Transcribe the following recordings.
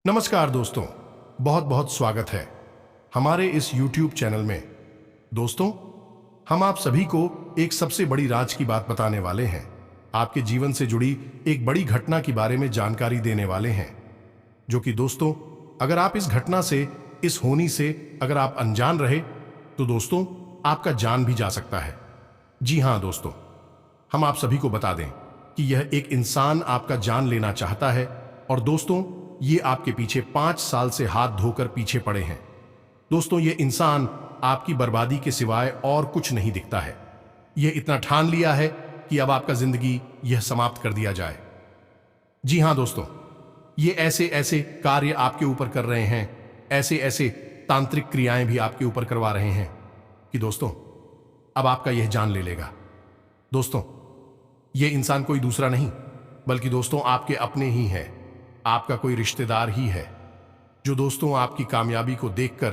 नमस्कार दोस्तों, बहुत बहुत स्वागत है हमारे इस YouTube चैनल में। दोस्तों, हम आप सभी को एक सबसे बड़ी राज की बात बताने वाले हैं। आपके जीवन से जुड़ी एक बड़ी घटना के बारे में जानकारी देने वाले हैं, जो कि दोस्तों, अगर आप इस घटना से, इस होनी से अगर आप अनजान रहे तो दोस्तों आपका जान भी जा सकता है। जी हाँ दोस्तों, हम आप सभी को बता दें कि यह एक इंसान आपका जान लेना चाहता है और दोस्तों ये आपके पीछे 5 साल से हाथ धोकर पीछे पड़े हैं। दोस्तों, ये इंसान आपकी बर्बादी के सिवाय और कुछ नहीं दिखता है। यह इतना ठान लिया है कि अब आपका जिंदगी यह समाप्त कर दिया जाए। जी हाँ दोस्तों, ये ऐसे ऐसे कार्य आपके ऊपर कर रहे हैं, ऐसे ऐसे तांत्रिक क्रियाएं भी आपके ऊपर करवा रहे हैं कि दोस्तों अब आपका यह जान ले लेगा। दोस्तों, ये इंसान कोई दूसरा नहीं बल्कि दोस्तों आपके अपने ही है, आपका कोई रिश्तेदार ही है, जो दोस्तों आपकी कामयाबी को देखकर,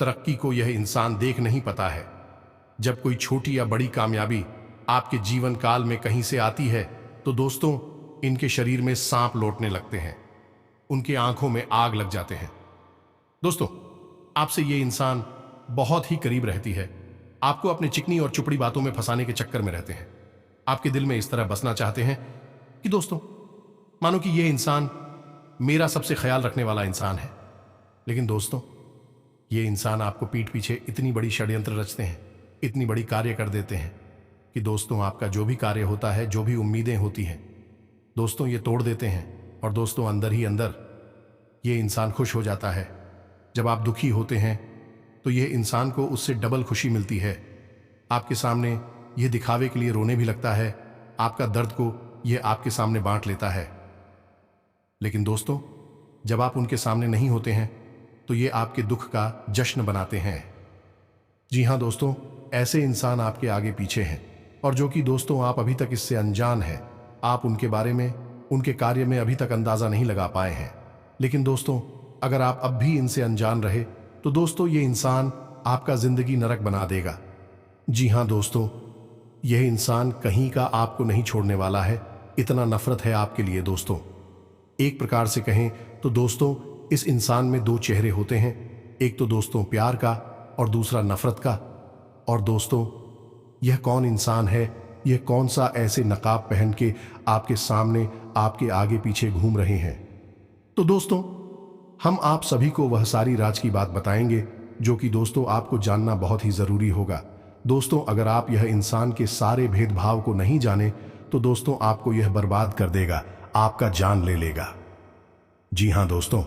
तरक्की को यह इंसान देख नहीं पाता है। जब कोई छोटी या बड़ी कामयाबी आपके जीवन काल में कहीं से आती है तो दोस्तों इनके शरीर में सांप लौटने लगते हैं, उनके आंखों में आग लग जाते हैं। दोस्तों, आपसे ये इंसान बहुत ही करीब रहती है, आपको अपने चिकनी और चुपड़ी बातों में फंसाने के चक्कर में रहते हैं, आपके दिल में इस तरह बसना चाहते हैं कि दोस्तों मानो कि यह इंसान मेरा सबसे ख्याल रखने वाला इंसान है। लेकिन दोस्तों, ये इंसान आपको पीठ पीछे इतनी बड़ी षड्यंत्र रचते हैं, इतनी बड़ी कार्य कर देते हैं कि दोस्तों आपका जो भी कार्य होता है, जो भी उम्मीदें होती हैं, दोस्तों ये तोड़ देते हैं। और दोस्तों अंदर ही अंदर ये इंसान खुश हो जाता है। जब आप दुखी होते हैं तो ये इंसान को उससे डबल खुशी मिलती है। आपके सामने ये दिखावे के लिए रोने भी लगता है, आपका दर्द को ये आपके सामने बांट लेता है। लेकिन दोस्तों, जब आप उनके सामने नहीं होते हैं तो ये आपके दुख का जश्न बनाते हैं। जी हाँ दोस्तों, ऐसे इंसान आपके आगे पीछे हैं और जो कि दोस्तों आप अभी तक इससे अनजान हैं। आप उनके बारे में, उनके कार्य में अभी तक अंदाजा नहीं लगा पाए हैं। लेकिन दोस्तों, अगर आप अब भी इनसे अनजान रहे तो दोस्तों ये इंसान आपका जिंदगी नरक बना देगा। जी हाँ दोस्तों, यह इंसान कहीं का आपको नहीं छोड़ने वाला है। इतना नफरत है आपके लिए दोस्तों। एक प्रकार से कहें तो दोस्तों इस इंसान में 2 चेहरे होते हैं, एक तो दोस्तों प्यार का और दूसरा नफरत का। और दोस्तों यह कौन इंसान है, यह कौन सा ऐसे नकाब पहन के आपके सामने, आपके आगे पीछे घूम रहे हैं? तो दोस्तों हम आप सभी को वह सारी राज की बात बताएंगे जो कि दोस्तों आपको जानना बहुत ही जरूरी होगा। दोस्तों अगर आप यह इंसान के सारे भेदभाव को नहीं जाने तो दोस्तों आपको यह बर्बाद कर देगा, आपका जान ले लेगा। जी हां दोस्तों,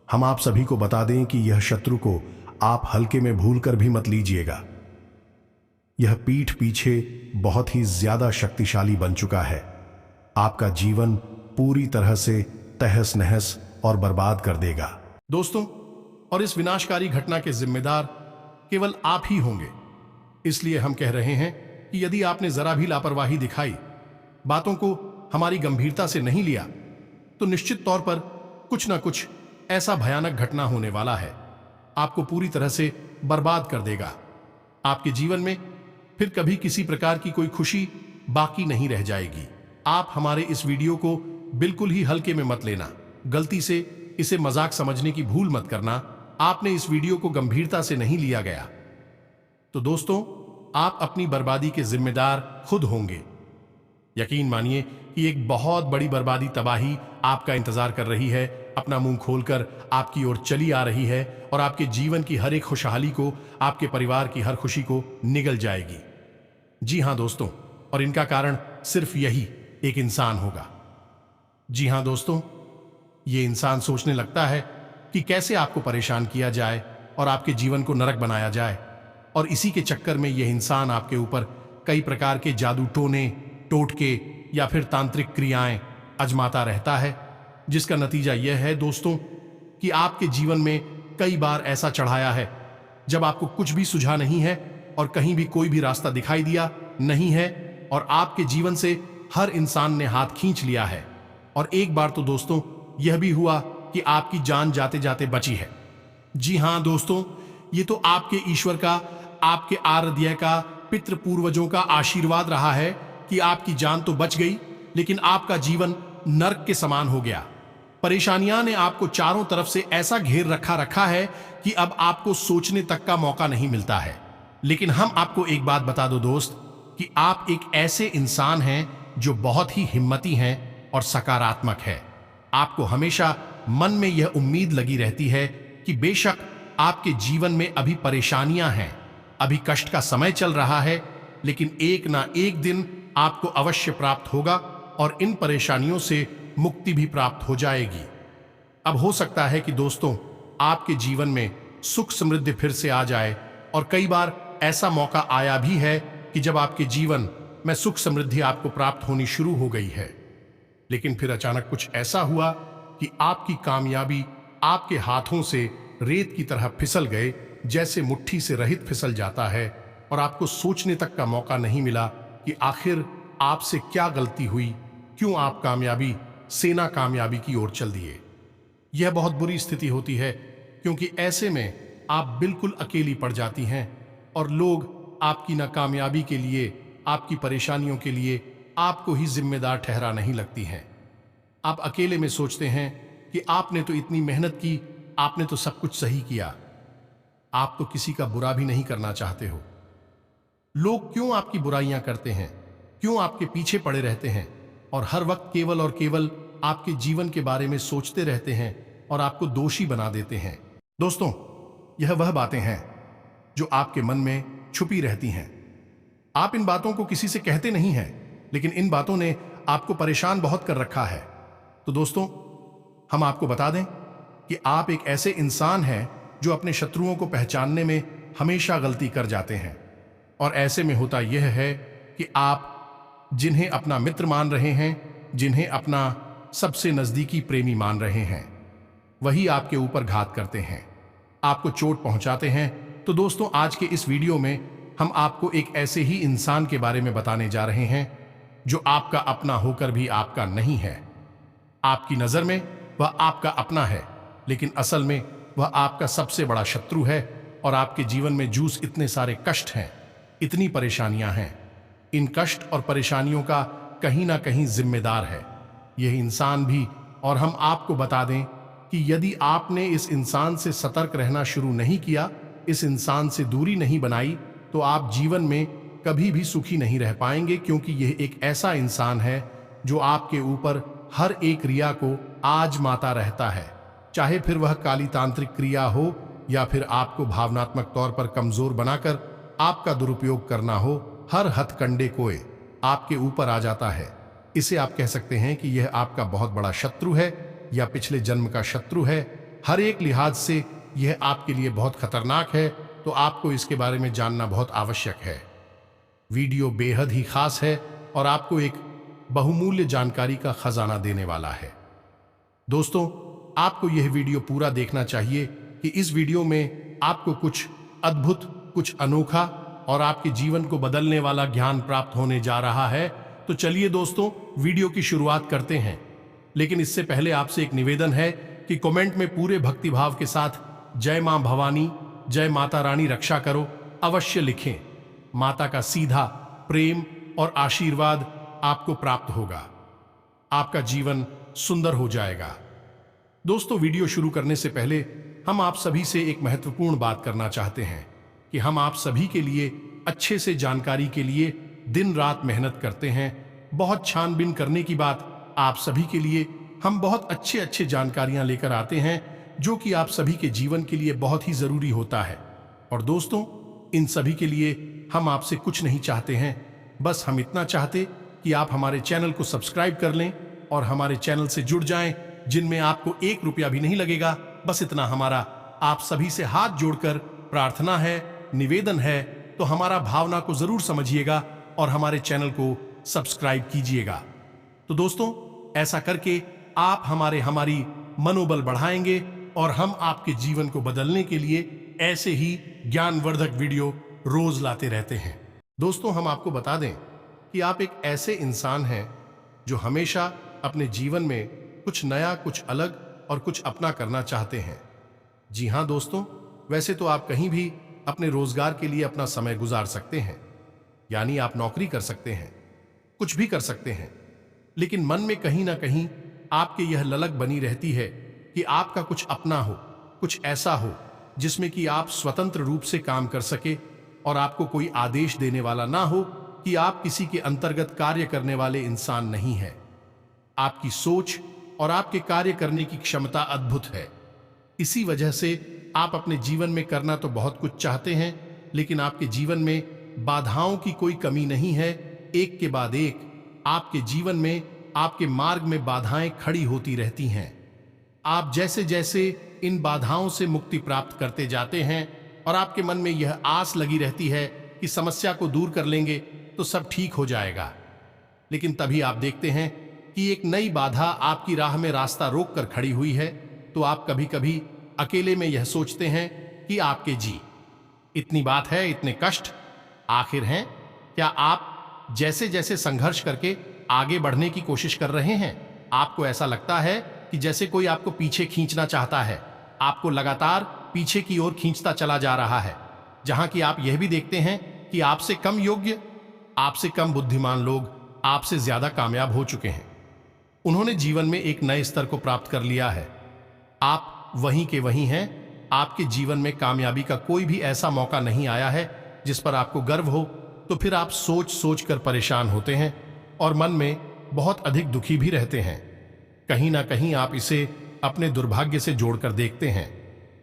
हम आप सभी को बता दें कि यह शत्रु को आप हल्के में भूलकर भी मत लीजिएगा। यह पीठ पीछे बहुत ही ज्यादा शक्तिशाली बन चुका है, आपका जीवन पूरी तरह से तहस नहस और बर्बाद कर देगा। दोस्तों, और इस विनाशकारी घटना के जिम्मेदार केवल आप ही होंगे। इसलिए हम कह रहे हैं कि यदि आपने जरा भी लापरवाही दिखाई, बातों को हमारी गंभीरता से नहीं लिया, तो निश्चित तौर पर कुछ ना कुछ ऐसा भयानक घटना होने वाला है, आपको पूरी तरह से बर्बाद कर देगा। आपके जीवन में फिर कभी किसी प्रकार की कोई खुशी बाकी नहीं रह जाएगी। आप हमारे इस वीडियो को बिल्कुल ही हल्के में मत लेना, गलती से इसे मजाक समझने की भूल मत करना। आपने इस वीडियो को गंभीरता से नहीं लिया गया तो दोस्तों आप अपनी बर्बादी के जिम्मेदार खुद होंगे। यकीन मानिए कि एक बहुत बड़ी बर्बादी, तबाही आपका इंतजार कर रही है, अपना मुंह खोलकर आपकी ओर चली आ रही है और आपके जीवन की हर एक खुशहाली को, आपके परिवार की हर खुशी को निगल जाएगी। जी हां दोस्तों, और इनका कारण सिर्फ यही एक इंसान होगा। जी हां दोस्तों, ये इंसान सोचने लगता है कि कैसे आपको परेशान किया जाए और आपके जीवन को नरक बनाया जाए, और इसी के चक्कर में यह इंसान आपके ऊपर कई प्रकार के जादू टोने, टोटके या फिर तांत्रिक क्रियाएं आजमाता रहता है, जिसका नतीजा यह है दोस्तों कि आपके जीवन में कई बार ऐसा चढ़ाया है जब आपको कुछ भी सुझा नहीं है और कहीं भी कोई भी रास्ता दिखाई दिया नहीं है और आपके जीवन से हर इंसान ने हाथ खींच लिया है। और एक बार तो दोस्तों यह भी हुआ कि आपकी जान जाते जाते बची है। जी हां दोस्तों, ये तो आपके ईश्वर का, आपके आराध्य का, पितृ पूर्वजों का आशीर्वाद रहा है कि आपकी जान तो बच गई, लेकिन आपका जीवन नर्क के समान हो गया। परेशानियां ने आपको चारों तरफ से ऐसा घेर रखा है कि अब आपको सोचने तक का मौका नहीं मिलता है। लेकिन हम आपको एक बात बता दो दोस्त, कि आप एक ऐसे इंसान हैं जो बहुत ही हिम्मती हैं और सकारात्मक है। आपको हमेशा मन में यह उम्मीद लगी रहती है कि बेशक आपके जीवन में अभी परेशानियां हैं, अभी कष्ट का समय चल रहा है, लेकिन एक ना एक दिन आपको अवश्य प्राप्त होगा और इन परेशानियों से मुक्ति भी प्राप्त हो जाएगी। अब हो सकता है कि दोस्तों आपके जीवन में सुख समृद्धि फिर से आ जाए, और कई बार ऐसा मौका आया भी है कि जब आपके जीवन में सुख समृद्धि आपको प्राप्त होनी शुरू हो गई है, लेकिन फिर अचानक कुछ ऐसा हुआ कि आपकी कामयाबी आपके हाथों से रेत की तरह फिसल गए, जैसे मुट्ठी से रहित फिसल जाता है, और आपको सोचने तक का मौका नहीं मिला कि आखिर आपसे क्या गलती हुई, क्यों आप कामयाबी से नाकामयाबी की ओर चल दिए। यह बहुत बुरी स्थिति होती है, क्योंकि ऐसे में आप बिल्कुल अकेली पड़ जाती हैं और लोग आपकी नाकामयाबी के लिए, आपकी परेशानियों के लिए आपको ही जिम्मेदार ठहरा नहीं लगती हैं। आप अकेले में सोचते हैं कि आपने तो इतनी मेहनत की, आपने तो सब कुछ सही किया। आप तो किसी का बुरा भी नहीं करना चाहते हो। लोग क्यों आपकी बुराइयां करते हैं, क्यों आपके पीछे पड़े रहते हैं और हर वक्त केवल और केवल आपके जीवन के बारे में सोचते रहते हैं और आपको दोषी बना देते हैं। दोस्तों, यह वह बातें हैं जो आपके मन में छुपी रहती हैं। आप इन बातों को किसी से कहते नहीं हैं, लेकिन इन बातों ने आपको परेशान बहुत कर रखा है। तो दोस्तों, हम आपको बता दें कि आप एक ऐसे इंसान हैं जो अपने शत्रुओं को पहचानने में हमेशा गलती कर जाते हैं। और ऐसे में होता यह है कि आप जिन्हें अपना मित्र मान रहे हैं, जिन्हें अपना सबसे नजदीकी प्रेमी मान रहे हैं, वही आपके ऊपर घात करते हैं, आपको चोट पहुंचाते हैं। तो दोस्तों, आज के इस वीडियो में हम आपको एक ऐसे ही इंसान के बारे में बताने जा रहे हैं जो आपका अपना होकर भी आपका नहीं है। आपकी नजर में वह आपका अपना है, लेकिन असल में वह आपका सबसे बड़ा शत्रु है। और आपके जीवन में जूस इतने सारे कष्ट हैं, इतनी परेशानियां हैं, इन कष्ट और परेशानियों का कहीं ना कहीं जिम्मेदार है यह इंसान भी। और हम आपको बता दें कि यदि आपने इस इंसान से सतर्क रहना शुरू नहीं किया, इस इंसान से दूरी नहीं बनाई, तो आप जीवन में कभी भी सुखी नहीं रह पाएंगे, क्योंकि यह एक ऐसा इंसान है जो आपके ऊपर हर एक क्रिया को आजमाता रहता है, चाहे फिर वह काली तांत्रिक क्रिया हो या फिर आपको भावनात्मक तौर पर कमजोर बनाकर आपका दुरुपयोग करना हो। हर हथकंडे कोय आपके ऊपर आ जाता है। इसे आप कह सकते हैं कि यह आपका बहुत बड़ा शत्रु है या पिछले जन्म का शत्रु है। हर एक लिहाज से यह आपके लिए बहुत खतरनाक है, तो आपको इसके बारे में जानना बहुत आवश्यक है। वीडियो बेहद ही खास है और आपको एक बहुमूल्य जानकारी का खजाना देने वाला है। दोस्तों, आपको यह वीडियो पूरा देखना चाहिए कि इस वीडियो में आपको कुछ अद्भुत, कुछ अनोखा और आपके जीवन को बदलने वाला ज्ञान प्राप्त होने जा रहा है। तो चलिए दोस्तों, वीडियो की शुरुआत करते हैं। लेकिन इससे पहले आपसे एक निवेदन है कि कमेंट में पूरे भक्तिभाव के साथ जय मां भवानी, जय माता रानी रक्षा करो अवश्य लिखें। माता का सीधा प्रेम और आशीर्वाद आपको प्राप्त होगा, आपका जीवन सुंदर हो जाएगा। दोस्तों, वीडियो शुरू करने से पहले हम आप सभी से एक महत्वपूर्ण बात करना चाहते हैं कि हम आप सभी के लिए अच्छे से जानकारी के लिए दिन रात मेहनत करते हैं। बहुत छानबीन करने की बात आप सभी के लिए हम बहुत अच्छे जानकारियां लेकर आते हैं, जो कि आप सभी के जीवन के लिए बहुत ही जरूरी होता है। और दोस्तों, इन सभी के लिए हम आपसे कुछ नहीं चाहते हैं, बस हम इतना चाहते कि आप हमारे चैनल को सब्सक्राइब कर लें और हमारे चैनल से जुड़ जाएं, जिनमें आपको 1 रुपया भी नहीं लगेगा। बस इतना हमारा आप सभी से हाथ जोड़कर प्रार्थना है, निवेदन है। तो हमारा भावना को जरूर समझिएगा और हमारे चैनल को सब्सक्राइब कीजिएगा। तो दोस्तों, ऐसा करके आप हमारी मनोबल बढ़ाएंगे और हम आपके जीवन को बदलने के लिए ऐसे ही ज्ञानवर्धक वीडियो रोज लाते रहते हैं। दोस्तों, हम आपको बता दें कि आप एक ऐसे इंसान हैं जो हमेशा अपने जीवन में कुछ नया, कुछ अलग और कुछ अपना करना चाहते हैं। जी हाँ दोस्तों, वैसे तो आप कहीं भी अपने रोजगार के लिए अपना समय गुजार सकते हैं, यानी आप नौकरी कर सकते हैं, कुछ भी कर सकते हैं, लेकिन मन में कहीं ना कहीं आपके यह ललक बनी रहती है कि आपका कुछ अपना हो, कुछ ऐसा हो जिसमें कि आप स्वतंत्र रूप से काम कर सके और आपको कोई आदेश देने वाला ना हो कि आप किसी के अंतर्गत कार्य करने वाले इंसान नहीं है। आपकी सोच और आपके कार्य करने की क्षमता अद्भुत है। इसी वजह से आप अपने जीवन में करना तो बहुत कुछ चाहते हैं, लेकिन आपके जीवन में बाधाओं की कोई कमी नहीं है। एक के बाद एक आपके जीवन में, आपके मार्ग में बाधाएं खड़ी होती रहती हैं। आप जैसे जैसे इन बाधाओं से मुक्ति प्राप्त करते जाते हैं और आपके मन में यह आस लगी रहती है कि समस्या को दूर कर लेंगे तो सब ठीक हो जाएगा, लेकिन तभी आप देखते हैं कि एक नई बाधा आपकी राह में रास्ता रोक कर खड़ी हुई है, तो आप कभी कभी अकेले में यह सोचते हैं कि आपके जी इतनी बात है, इतने कष्ट आखिर हैं। क्या आप जैसे जैसे संघर्ष करके आगे बढ़ने की कोशिश कर रहे हैं, आपको ऐसा लगता है कि जैसे कोई आपको पीछे खींचना चाहता है, आपको लगातार पीछे की ओर खींचता चला जा रहा है, जहां कि आप यह भी देखते हैं कि आपसे कम योग्य, आपसे कम बुद्धिमान लोग आपसे ज्यादा कामयाब हो चुके हैं। उन्होंने जीवन में एक नए स्तर को प्राप्त कर लिया है। आप वहीं के वहीं हैं। आपके जीवन में कामयाबी का कोई भी ऐसा मौका नहीं आया है जिस पर आपको गर्व हो, तो फिर आप सोच सोच कर परेशान होते हैं और मन में बहुत अधिक दुखी भी रहते हैं। कहीं ना कहीं आप इसे अपने दुर्भाग्य से जोड़कर देखते हैं।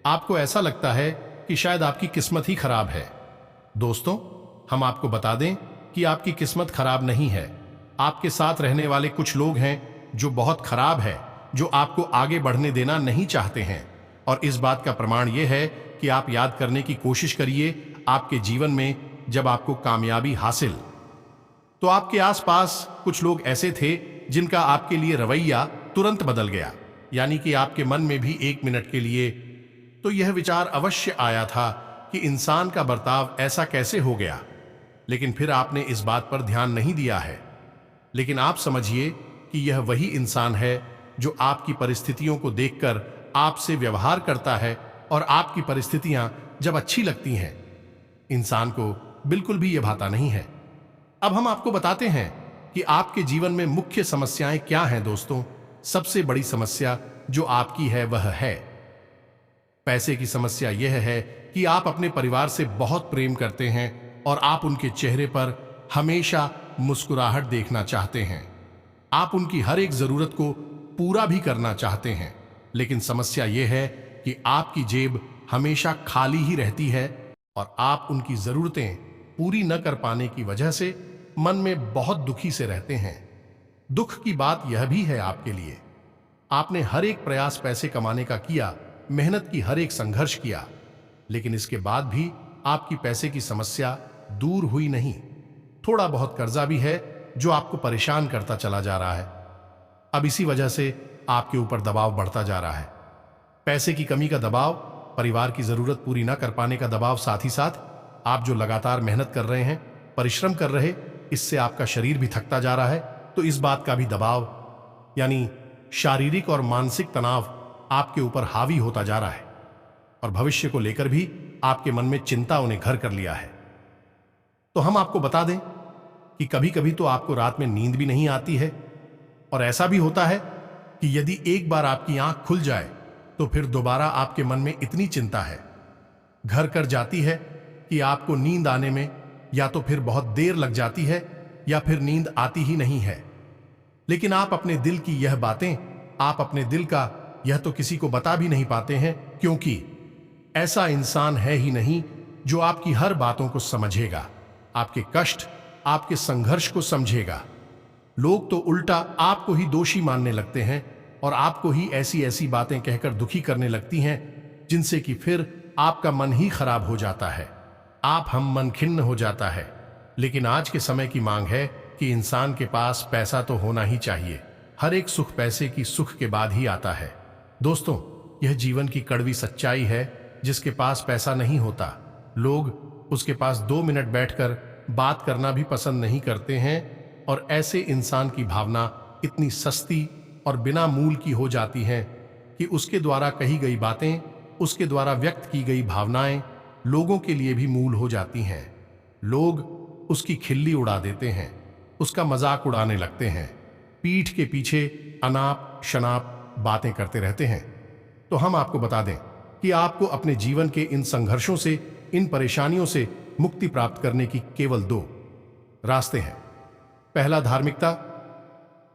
आपको ऐसा लगता है कि शायद आपकी किस्मत ही खराब है। दोस्तों, हम आपको बता दें कि आपकी किस्मत खराब नहीं है। आपके साथ रहने वाले कुछ लोग हैं जो बहुत खराब है, जो आपको आगे बढ़ने देना नहीं चाहते हैं। और इस बात का प्रमाण यह है कि आप याद करने की कोशिश करिए, आपके जीवन में जब आपको कामयाबी हासिल, तो आपके आसपास कुछ लोग ऐसे थे जिनका आपके लिए रवैया तुरंत बदल गया। यानी कि आपके मन में भी एक मिनट के लिए तो यह विचार अवश्य आया था कि इंसान का बर्ताव ऐसा कैसे हो गया, लेकिन फिर आपने इस बात पर ध्यान नहीं दिया है। लेकिन आप समझिए कि यह वही इंसान है जो आपकी परिस्थितियों को देखकर आपसे व्यवहार करता है, और आपकी परिस्थितियां जब अच्छी लगती हैं, इंसान को बिल्कुल भी यह भाता नहीं है। अब हम आपको बताते हैं कि आपके जीवन में मुख्य समस्याएं क्या हैं। दोस्तों, सबसे बड़ी समस्या जो आपकी है वह है पैसे की समस्या। यह है कि आप अपने परिवार से बहुत प्रेम करते हैं और आप उनके चेहरे पर हमेशा मुस्कुराहट देखना चाहते हैं। आप उनकी हर एक जरूरत को पूरा भी करना चाहते हैं, लेकिन समस्या यह है कि आपकी जेब हमेशा खाली ही रहती है और आप उनकी जरूरतें पूरी न कर पाने की वजह से मन में बहुत दुखी से रहते हैं। दुख की बात यह भी है आपके लिए, आपने हर एक प्रयास पैसे कमाने का किया, मेहनत की हर एक संघर्ष किया, लेकिन इसके बाद भी आपकी पैसे की समस्या दूर हुई नहीं। थोड़ा बहुत कर्जा भी है जो आपको परेशान करता चला जा रहा है। अब इसी वजह से आपके ऊपर दबाव बढ़ता जा रहा है। पैसे की कमी का दबाव, परिवार की जरूरत पूरी ना कर पाने का दबाव, साथ ही साथ आप जो लगातार मेहनत कर रहे हैं, परिश्रम कर रहे, इससे आपका शरीर भी थकता जा रहा है, तो इस बात का भी दबाव यानी शारीरिक और मानसिक तनाव आपके ऊपर हावी होता जा रहा है, और भविष्य को लेकर भी आपके मन में चिंता उन्हें घर कर लिया है। तो हम आपको बता दें कि कभी कभी तो आपको रात में नींद भी नहीं आती है, और ऐसा भी होता है कि यदि एक बार आपकी आंख खुल जाए तो फिर दोबारा आपके मन में इतनी चिंता है घर कर जाती है कि आपको नींद आने में या तो फिर बहुत देर लग जाती है या फिर नींद आती ही नहीं है। लेकिन आप अपने दिल की यह बातें, आप अपने दिल का यह तो किसी को बता भी नहीं पाते हैं, क्योंकि ऐसा इंसान है ही नहीं जो आपकी हर बातों को समझेगा, आपके कष्ट, आपके संघर्ष को समझेगा। लोग तो उल्टा आपको ही दोषी मानने लगते हैं और आपको ही ऐसी ऐसी बातें कहकर दुखी करने लगती हैं जिनसे कि फिर आपका मन ही खराब हो जाता है, आप हम मन खिन्न हो जाता है। लेकिन आज के समय की मांग है कि इंसान के पास पैसा तो होना ही चाहिए। हर एक सुख पैसे की सुख के बाद ही आता है। दोस्तों, यह जीवन की कड़वी सच्चाई है। जिसके पास पैसा नहीं होता, लोग उसके पास 2 मिनट बैठकर बात करना भी पसंद नहीं करते हैं, और ऐसे इंसान की भावना इतनी सस्ती और बिना मूल की हो जाती हैं कि उसके द्वारा कही गई बातें, उसके द्वारा व्यक्त की गई भावनाएं लोगों के लिए भी मूल हो जाती हैं। लोग उसकी खिल्ली उड़ा देते हैं, उसका मजाक उड़ाने लगते हैं, पीठ के पीछे अनाप शनाप बातें करते रहते हैं, तो हम आपको बता दें कि आपको अपने जीवन के इन संघर्षों से, इन परेशानियों से मुक्ति प्राप्त करने की केवल दो रास्ते हैं। पहला, धार्मिकता।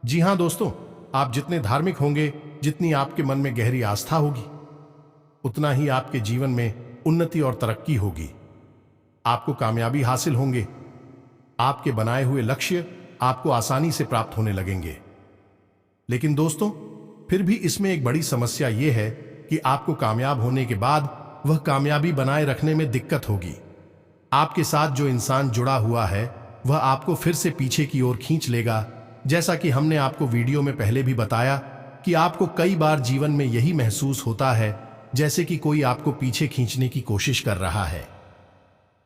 जी हां दोस्तों, आप जितने धार्मिक होंगे, जितनी आपके मन में गहरी आस्था होगी, उतना ही आपके जीवन में उन्नति और तरक्की होगी। आपको कामयाबी हासिल होंगे। आपके बनाए हुए लक्ष्य आपको आसानी से प्राप्त होने लगेंगे। लेकिन दोस्तों, फिर भी इसमें एक बड़ी समस्या यह है कि आपको कामयाब होने के बाद वह कामयाबी बनाए रखने में दिक्कत होगी। आपके साथ जो इंसान जुड़ा हुआ है वह आपको फिर से पीछे की ओर खींच लेगा। जैसा कि हमने आपको वीडियो में पहले भी बताया कि आपको कई बार जीवन में यही महसूस होता है जैसे कि कोई आपको पीछे खींचने की कोशिश कर रहा है।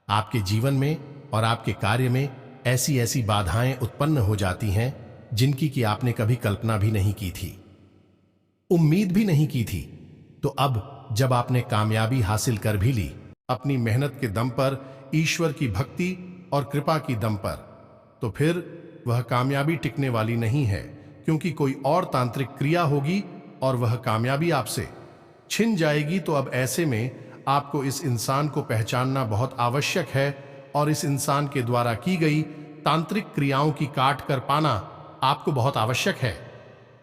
आपके जीवन में और आपके कार्य में ऐसी ऐसी बाधाएं उत्पन्न हो जाती हैं जिनकी कि आपने कभी कल्पना भी नहीं की थी, उम्मीद भी नहीं की थी। तो अब जब आपने कामयाबी हासिल कर भी ली, अपनी मेहनत के दम पर, ईश्वर की भक्ति और कृपा की दम पर, तो फिर वह कामयाबी टिकने वाली नहीं है, क्योंकि कोई और तांत्रिक क्रिया होगी और वह कामयाबी आपसे छिन जाएगी। तो अब ऐसे में आपको इस इंसान को पहचानना बहुत आवश्यक है और इस इंसान के द्वारा की गई तांत्रिक क्रियाओं की काट कर पाना आपको बहुत आवश्यक है।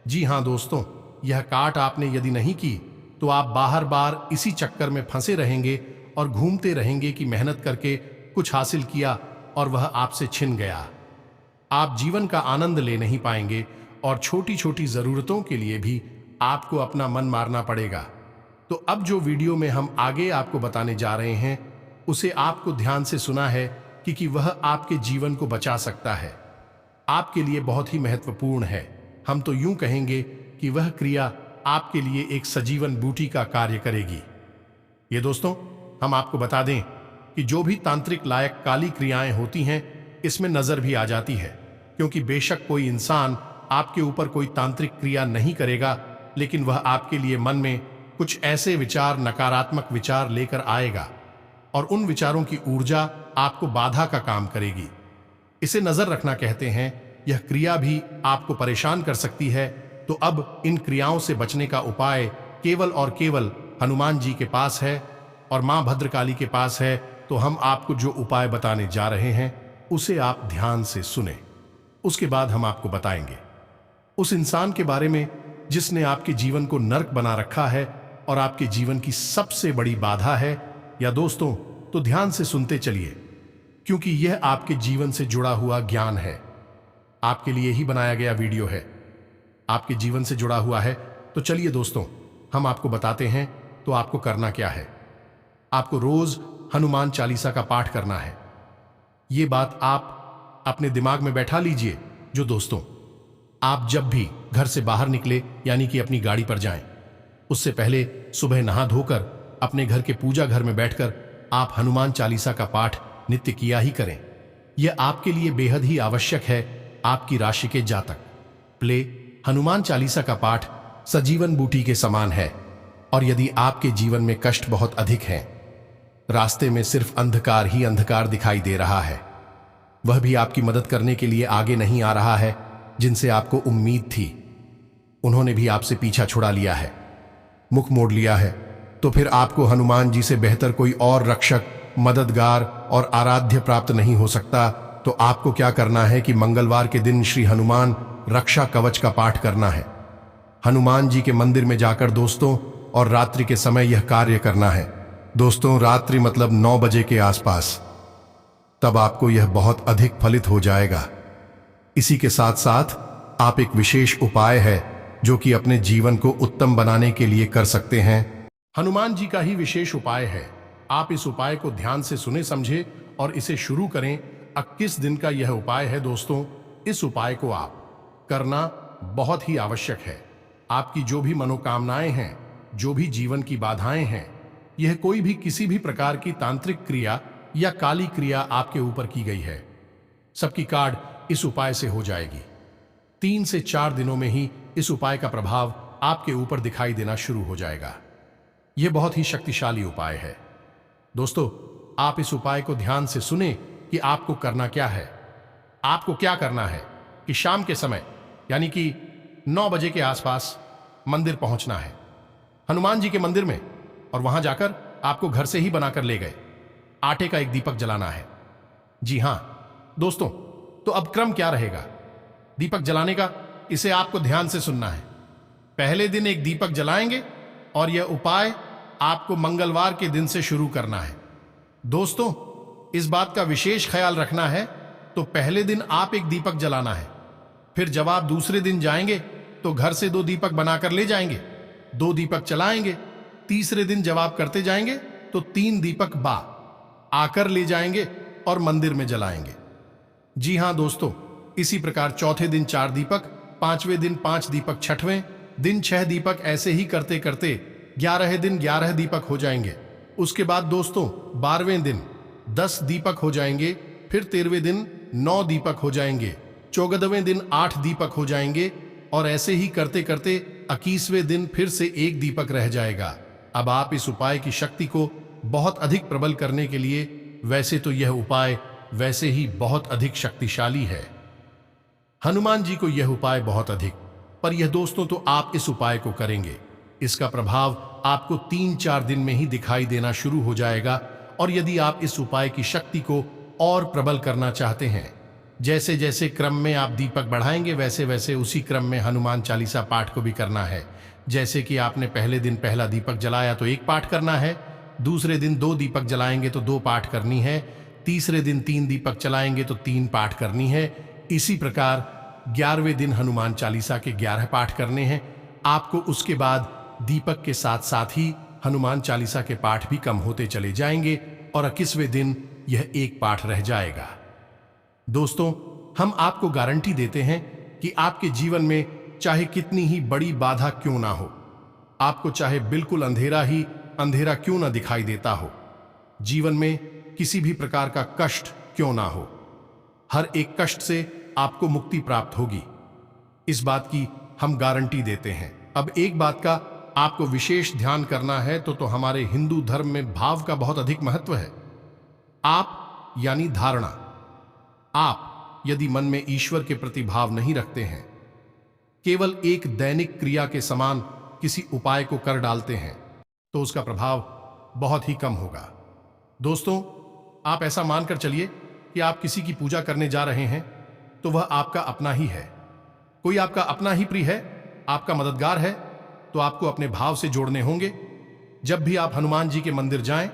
जी हां दोस्तों, यह काट आपने यदि नहीं की तो आप बार बार इसी चक्कर में फंसे रहेंगे और घूमते रहेंगे कि मेहनत करके कुछ हासिल किया और वह आपसे छिन गया। आप जीवन का आनंद ले नहीं पाएंगे और छोटी छोटी जरूरतों के लिए भी आपको अपना मन मारना पड़ेगा। तो अब जो वीडियो में हम आगे आपको बताने जा रहे हैं उसे आपको ध्यान से सुना है, क्योंकि वह आपके जीवन को बचा सकता है, आपके लिए बहुत ही महत्वपूर्ण है। हम तो यूं कहेंगे कि वह क्रिया आपके लिए एक सजीवन बूटी का कार्य करेगी। ये दोस्तों, हम आपको बता दें कि जो भी तांत्रिक लायक काली क्रियाएं होती हैं, इसमें नजर भी आ जाती है, क्योंकि बेशक कोई इंसान आपके ऊपर कोई तांत्रिक क्रिया नहीं करेगा, लेकिन वह आपके लिए मन में कुछ ऐसे विचार, नकारात्मक विचार लेकर आएगा और उन विचारों की ऊर्जा आपको बाधा का काम करेगी। इसे नजर रखना कहते हैं। यह क्रिया भी आपको परेशान कर सकती है। तो अब इन क्रियाओं से बचने का उपाय केवल और केवल हनुमान जी के पास है और मां भद्रकाली के पास है। तो हम आपको जो उपाय बताने जा रहे हैं उसे आप ध्यान से सुने। उसके बाद हम आपको बताएंगे उस इंसान के बारे में जिसने आपके जीवन को नर्क बना रखा है और आपके जीवन की सबसे बड़ी बाधा है। या दोस्तों, तो ध्यान से सुनते चलिए, क्योंकि यह आपके जीवन से जुड़ा हुआ ज्ञान है, आपके लिए ही बनाया गया वीडियो है, आपके जीवन से जुड़ा हुआ है। तो चलिए दोस्तों, हम आपको बताते हैं। तो आपको करना क्या है, आपको रोज हनुमान चालीसा का पाठ करना है। ये बात आप अपने दिमाग में बैठा लीजिए। जो दोस्तों, आप जब भी घर से बाहर निकले, यानी कि अपनी गाड़ी पर जाएं, उससे पहले सुबह नहा धोकर अपने घर के पूजा घर में बैठकर आप हनुमान चालीसा का पाठ नित्य किया ही करें। यह आपके लिए बेहद ही आवश्यक है। आपकी राशि के जातक प्ले हनुमान चालीसा का पाठ सजीवन बूटी के समान है। और यदि आपके जीवन में कष्ट बहुत अधिक हैं, रास्ते में सिर्फ अंधकार ही अंधकार दिखाई दे रहा है, वह भी आपकी मदद करने के लिए आगे नहीं आ रहा है, जिनसे आपको उम्मीद थी उन्होंने भी आपसे पीछा छुड़ा लिया है, मुख मोड़ लिया है, तो फिर आपको हनुमान जी से बेहतर कोई और रक्षक, मददगार और आराध्य प्राप्त नहीं हो सकता। तो आपको क्या करना है कि मंगलवार के दिन श्री हनुमान रक्षा कवच का पाठ करना है, हनुमान जी के मंदिर में जाकर दोस्तों, और रात्रि के समय यह कार्य करना है। दोस्तों, रात्रि मतलब 9 बजे के आसपास, तब आपको यह बहुत अधिक फलित हो जाएगा। इसी के साथ साथ आप एक विशेष उपाय है जो कि अपने जीवन को उत्तम बनाने के लिए कर सकते हैं। हनुमान जी का ही विशेष उपाय है। आप इस उपाय को ध्यान से सुने समझे और इसे शुरू करें। 21 दिन का यह उपाय है दोस्तों। इस उपाय को आप करना बहुत ही आवश्यक है। आपकी जो भी मनोकामनाएं हैं, जो भी जीवन की बाधाएं हैं, यह कोई भी किसी भी प्रकार की तांत्रिक क्रिया या काली क्रिया आपके ऊपर की गई है, सबकी काट इस उपाय से हो जाएगी। 3 से 4 दिनों में ही इस उपाय का प्रभाव आपके ऊपर दिखाई देना शुरू हो जाएगा। यह बहुत ही शक्तिशाली उपाय है दोस्तों। आप इस उपाय को ध्यान से सुने कि आपको करना क्या है। आपको क्या करना है कि शाम के समय, यानी कि 9 बजे के आसपास मंदिर पहुंचना है, हनुमान जी के मंदिर में, और वहां जाकर आपको घर से ही बनाकर ले गए आटे का एक दीपक जलाना है। जी हां दोस्तों, तो अब क्रम क्या रहेगा दीपक जलाने का, इसे आपको ध्यान से सुनना है। पहले दिन एक दीपक जलाएंगे और यह उपाय आपको मंगलवार के दिन से शुरू करना है। दोस्तों, इस बात का विशेष ख्याल रखना है, तो पहले दिन आप एक दीपक जलाना है, फिर जब आप दूसरे दिन जाएंगे तो घर से 2 दीपक बनाकर ले जाएंगे, 2 दीपक चलाएंगे। तीसरे दिन जब आप करते जाएंगे तो 3 दीपक आकर ले जाएंगे और मंदिर में जलाएंगे। जी हां दोस्तों, इसी प्रकार चौथे दिन 4 दीपक, 5वें दिन 5 दीपक, 6वें दिन 6 दीपक, ऐसे ही करते करते 11वें दिन 11 दीपक हो जाएंगे। उसके बाद दोस्तों 12वें दिन 10 दीपक हो जाएंगे, फिर 13वें दिन 9 दीपक हो जाएंगे, 14वें दिन 8 दीपक हो जाएंगे, और ऐसे ही करते करते 21वें दिन फिर से 1 दीपक रह जाएगा। अब आप इस उपाय की शक्ति को बहुत अधिक प्रबल करने के लिए, वैसे तो यह उपाय वैसे ही बहुत अधिक शक्तिशाली है, हनुमान जी को यह उपाय बहुत अधिक, पर यह दोस्तों तो आप इस उपाय को करेंगे, इसका प्रभाव आपको 3-4 दिन में ही दिखाई देना शुरू हो जाएगा। और यदि आप इस उपाय की शक्ति को और प्रबल करना चाहते हैं, जैसे जैसे क्रम में आप दीपक बढ़ाएंगे वैसे वैसे उसी क्रम में हनुमान चालीसा पाठ को भी करना है। जैसे कि आपने पहले दिन पहला दीपक जलाया तो 1 पाठ करना है, दूसरे दिन 2 दीपक जलाएंगे तो 2 पाठ करनी है, तीसरे दिन 3 दीपक जलाएंगे तो 3 पाठ करनी है। इसी प्रकार 11वें दिन हनुमान चालीसा के 11 पाठ करने हैं आपको। उसके बाद दीपक के साथ साथ ही हनुमान चालीसा के पाठ भी कम होते चले जाएंगे और 21वें दिन यह 1 पाठ रह जाएगा। दोस्तों, हम आपको गारंटी देते हैं कि आपके जीवन में चाहे कितनी ही बड़ी बाधा क्यों ना हो, आपको चाहे बिल्कुल अंधेरा ही अंधेरा क्यों ना दिखाई देता हो, जीवन में किसी भी प्रकार का कष्ट क्यों ना हो, हर एक कष्ट से आपको मुक्ति प्राप्त होगी, इस बात की हम गारंटी देते हैं। अब एक बात का आपको विशेष ध्यान करना है, तो हमारे हिंदू धर्म में भाव का बहुत अधिक महत्व है। आप यानी धारणा, आप यदि मन में ईश्वर के प्रति भाव नहीं रखते हैं, केवल एक दैनिक क्रिया के समान किसी उपाय को कर डालते हैं, तो उसका प्रभाव बहुत ही कम होगा। दोस्तों, आप ऐसा मानकर चलिए कि आप किसी की पूजा करने जा रहे हैं, तो वह आपका अपना ही है, कोई आपका अपना ही प्रिय है, आपका मददगार है, तो आपको अपने भाव से जोड़ने होंगे। जब भी आप हनुमान जी के मंदिर जाएं,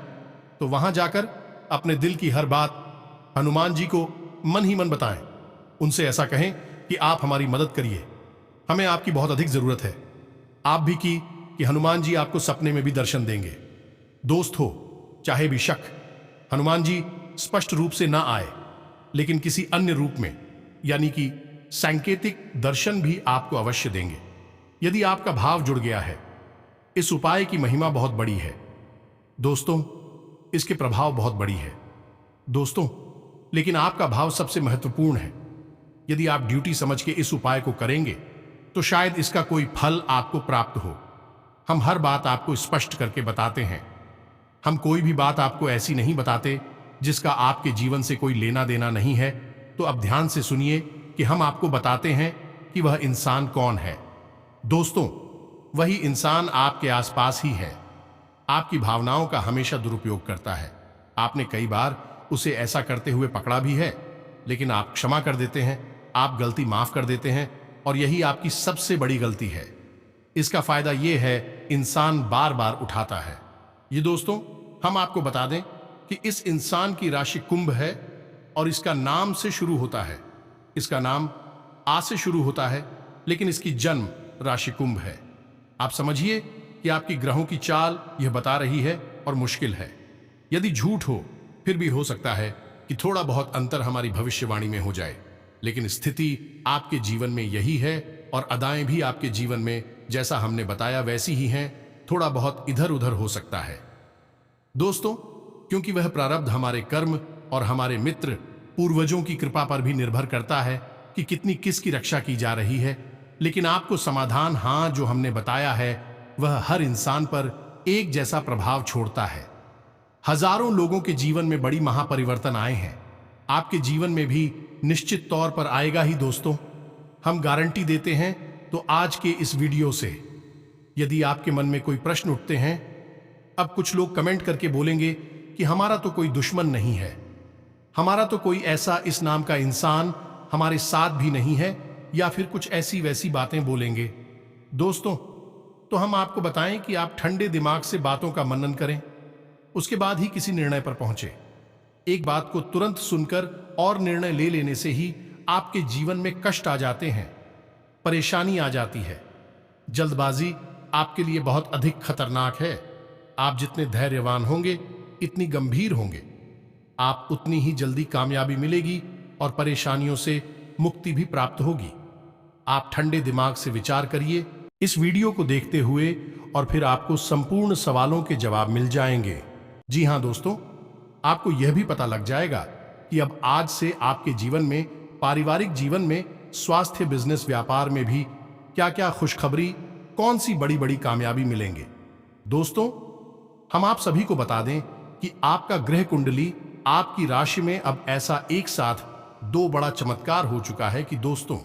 तो वहां जाकर अपने दिल की हर बात हनुमान जी को मन ही मन बताएं। उनसे ऐसा कहें कि आप हमारी मदद करिए, हमें आपकी बहुत अधिक जरूरत है। आप भी कि हनुमान जी आपको सपने में भी दर्शन देंगे। दोस्त हो चाहे भी शक, हनुमान जी स्पष्ट रूप से ना आए, लेकिन किसी अन्य रूप में, यानी कि सांकेतिक दर्शन भी आपको अवश्य देंगे, यदि आपका भाव जुड़ गया है। इस उपाय की महिमा बहुत बड़ी है दोस्तों, इसके प्रभाव बहुत बड़ी है दोस्तों, लेकिन आपका भाव सबसे महत्वपूर्ण है। यदि आप ड्यूटी समझ के इस उपाय को करेंगे तो शायद इसका कोई फल आपको प्राप्त हो। हम हर बात आपको स्पष्ट करके बताते हैं, हम कोई भी बात आपको ऐसी नहीं बताते जिसका आपके जीवन से कोई लेना देना नहीं है। तो अब ध्यान से सुनिए कि हम आपको बताते हैं कि वह इंसान कौन है। दोस्तों, वही इंसान आपके आसपास ही है, आपकी भावनाओं का हमेशा दुरुपयोग करता है। आपने कई बार उसे ऐसा करते हुए पकड़ा भी है, लेकिन आप क्षमा कर देते हैं, आप गलती माफ कर देते हैं, और यही आपकी सबसे बड़ी गलती है। इसका फायदा यह है इंसान बार बार उठाता है। ये दोस्तों, हम आपको बता दें कि इस इंसान की राशि कुंभ है और इसका नाम से शुरू होता है। इसका नाम आ से शुरू होता है, लेकिन इसकी जन्म राशि कुंभ है। आप समझिए कि आपकी ग्रहों की चाल यह बता रही है और मुश्किल है। यदि झूठ हो फिर भी हो सकता है कि थोड़ा बहुत अंतर हमारी भविष्यवाणी में हो जाए, लेकिन स्थिति आपके जीवन में यही है और अदाएं भी आपके जीवन में जैसा हमने बताया वैसी ही हैं, थोड़ा बहुत इधर उधर हो सकता है दोस्तों, क्योंकि वह प्रारब्ध हमारे कर्म और हमारे मित्र पूर्वजों की कृपा पर भी निर्भर करता है कि कितनी किसकी रक्षा की जा रही है। लेकिन आपको समाधान, हाँ, जो हमने बताया है वह हर इंसान पर एक जैसा प्रभाव छोड़ता है। हजारों लोगों के जीवन में बड़ी महापरिवर्तन आए हैं, आपके जीवन में भी निश्चित तौर पर आएगा ही दोस्तों, हम गारंटी देते हैं। तो आज के इस वीडियो से यदि आपके मन में कोई प्रश्न उठते हैं, अब कुछ लोग कमेंट करके बोलेंगे कि हमारा तो कोई दुश्मन नहीं है, हमारा तो कोई ऐसा इस नाम का इंसान हमारे साथ भी नहीं है, या फिर कुछ ऐसी वैसी बातें बोलेंगे। दोस्तों, तो हम आपको बताएं कि आप ठंडे दिमाग से बातों का मनन करें, उसके बाद ही किसी निर्णय पर पहुंचे। एक बात को तुरंत सुनकर और निर्णय ले लेने से ही आपके जीवन में कष्ट आ जाते हैं, परेशानी आ जाती है। जल्दबाजी आपके लिए बहुत अधिक खतरनाक है। आप जितने धैर्यवान होंगे, इतनी गंभीर होंगे, आप उतनी ही जल्दी कामयाबी मिलेगी और परेशानियों से मुक्ति भी प्राप्त होगी। आप ठंडे दिमाग से विचार करिए इस वीडियो को देखते हुए, और फिर आपको संपूर्ण सवालों के जवाब मिल जाएंगे। जी हां दोस्तों, आपको यह भी पता लग जाएगा कि अब आज से आपके जीवन में, पारिवारिक जीवन में, स्वास्थ्य, बिजनेस, व्यापार में भी क्या क्या खुशखबरी, कौन सी बड़ी बड़ी कामयाबी मिलेंगे। दोस्तों, हम आप सभी को बता दें कि आपका ग्रह कुंडली, आपकी राशि में अब ऐसा एक साथ दो बड़ा चमत्कार हो चुका है कि दोस्तों,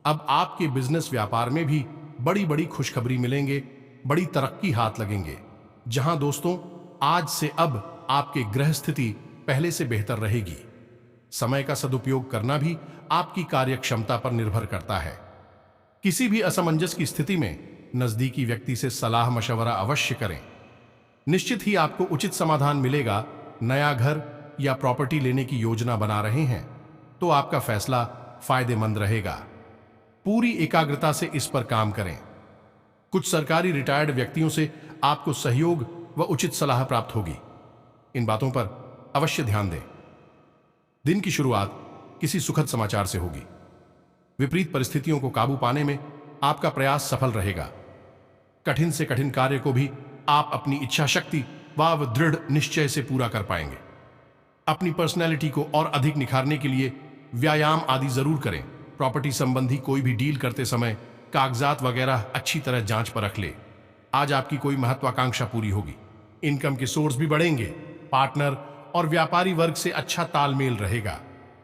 अब आपके बिजनेस, व्यापार में भी बड़ी बड़ी खुशखबरी मिलेंगे, बड़ी तरक्की हाथ लगेंगे। जहां दोस्तों, आज से अब आपके ग्रह स्थिति पहले से बेहतर रहेगी। समय का सदुपयोग करना भी आपकी कार्य क्षमता पर निर्भर करता है। किसी भी असमंजस की स्थिति में नजदीकी व्यक्ति से सलाह मशवरा अवश्य करें। निश्चित ही आपको उचित समाधान मिलेगा। नया घर या प्रॉपर्टी लेने की योजना बना रहे हैं तो आपका फैसला फायदेमंद रहेगा। पूरी एकाग्रता से इस पर काम करें। कुछ सरकारी रिटायर्ड व्यक्तियों से आपको सहयोग व उचित सलाह प्राप्त होगी। इन बातों पर अवश्य ध्यान दें। दिन की शुरुआत किसी सुखद समाचार से होगी। विपरीत परिस्थितियों को काबू पाने में आपका प्रयास सफल रहेगा। कठिन से कठिन कार्य को भी आप अपनी इच्छा शक्ति व दृढ़ निश्चय से पूरा कर पाएंगे। अपनी पर्सनैलिटी को और अधिक निखारने के लिए व्यायाम आदि जरूर करें। प्रॉपर्टी संबंधी कोई भी डील करते समय कागजात वगैरह अच्छी तरह जांच पर रख ले। आज आपकी कोई महत्वाकांक्षा पूरी होगी। इनकम के सोर्स भी बढ़ेंगे। पार्टनर और व्यापारी वर्ग से अच्छा तालमेल रहेगा।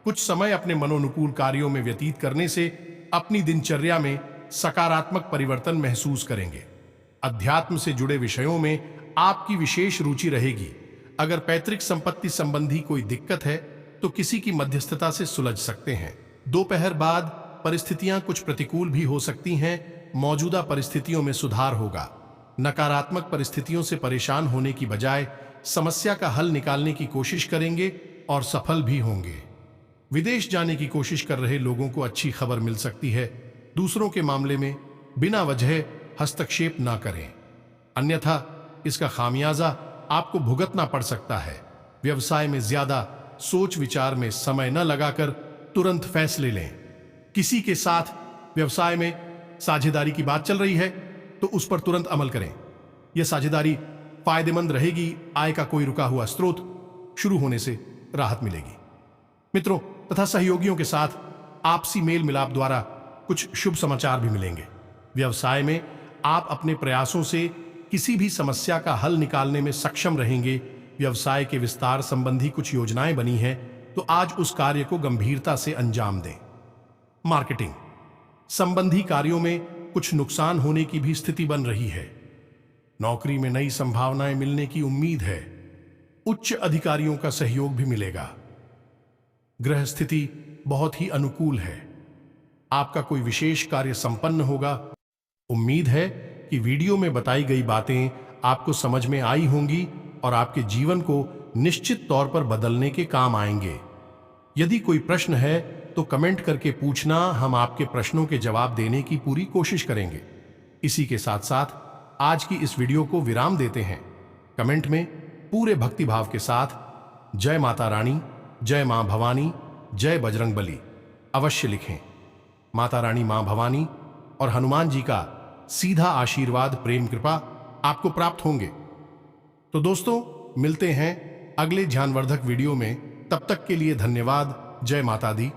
कुछ समय अपने मनोनुकूल कार्यों में व्यतीत करने से अपनी दिनचर्या में सकारात्मक परिवर्तन महसूस करेंगे। अध्यात्म से जुड़े विषयों में आपकी विशेष रुचि रहेगी। अगर पैतृक संपत्ति संबंधी कोई दिक्कत है तो किसी की मध्यस्थता से सुलझ सकते हैं। दोपहर बाद परिस्थितियां कुछ प्रतिकूल भी हो सकती हैं। मौजूदा परिस्थितियों में सुधार होगा। नकारात्मक परिस्थितियों से परेशान होने की बजाय समस्या का हल निकालने की कोशिश करेंगे और सफल भी होंगे। विदेश जाने की कोशिश कर रहे लोगों को अच्छी खबर मिल सकती है। दूसरों के मामले में बिना वजह हस्तक्षेप ना करें, अन्यथा इसका खामियाजा आपको भुगतना पड़ सकता है। व्यवसाय में ज्यादा सोच विचार में समय न लगाकर तुरंत फैसले लें। किसी के साथ व्यवसाय में साझेदारी की बात चल रही है तो उस पर तुरंत अमल करें। यह साझेदारी फायदेमंद रहेगी। आय का कोई रुका हुआ स्रोत शुरू होने से राहत मिलेगी। मित्रों तथा सहयोगियों के साथ आपसी मेल मिलाप द्वारा कुछ शुभ समाचार भी मिलेंगे। व्यवसाय में आप अपने प्रयासों से किसी भी समस्या का हल निकालने में सक्षम रहेंगे। व्यवसाय के विस्तार संबंधी कुछ योजनाएं बनी हैं तो आज उस कार्य को गंभीरता से अंजाम दें। मार्केटिंग संबंधी कार्यों में कुछ नुकसान होने की भी स्थिति बन रही है। नौकरी में नई संभावनाएं मिलने की उम्मीद है। उच्च अधिकारियों का सहयोग भी मिलेगा। ग्रह स्थिति बहुत ही अनुकूल है। आपका कोई विशेष कार्य संपन्न होगा। उम्मीद है कि वीडियो में बताई गई बातें आपको समझ में आई होंगी और आपके जीवन को निश्चित तौर पर बदलने के काम आएंगे। यदि कोई प्रश्न है तो कमेंट करके पूछना। हम आपके प्रश्नों के जवाब देने की पूरी कोशिश करेंगे। इसी के साथ साथ आज की इस वीडियो को विराम देते हैं। कमेंट में पूरे भक्तिभाव के साथ जय माता रानी, जय मां भवानी, जय बजरंगबली अवश्य लिखें। माता रानी, मां भवानी और हनुमान जी का सीधा आशीर्वाद, प्रेम, कृपा आपको प्राप्त होंगे। तो दोस्तों मिलते हैं अगले ज्ञानवर्धक वीडियो में। तब तक के लिए धन्यवाद। जय माता दी।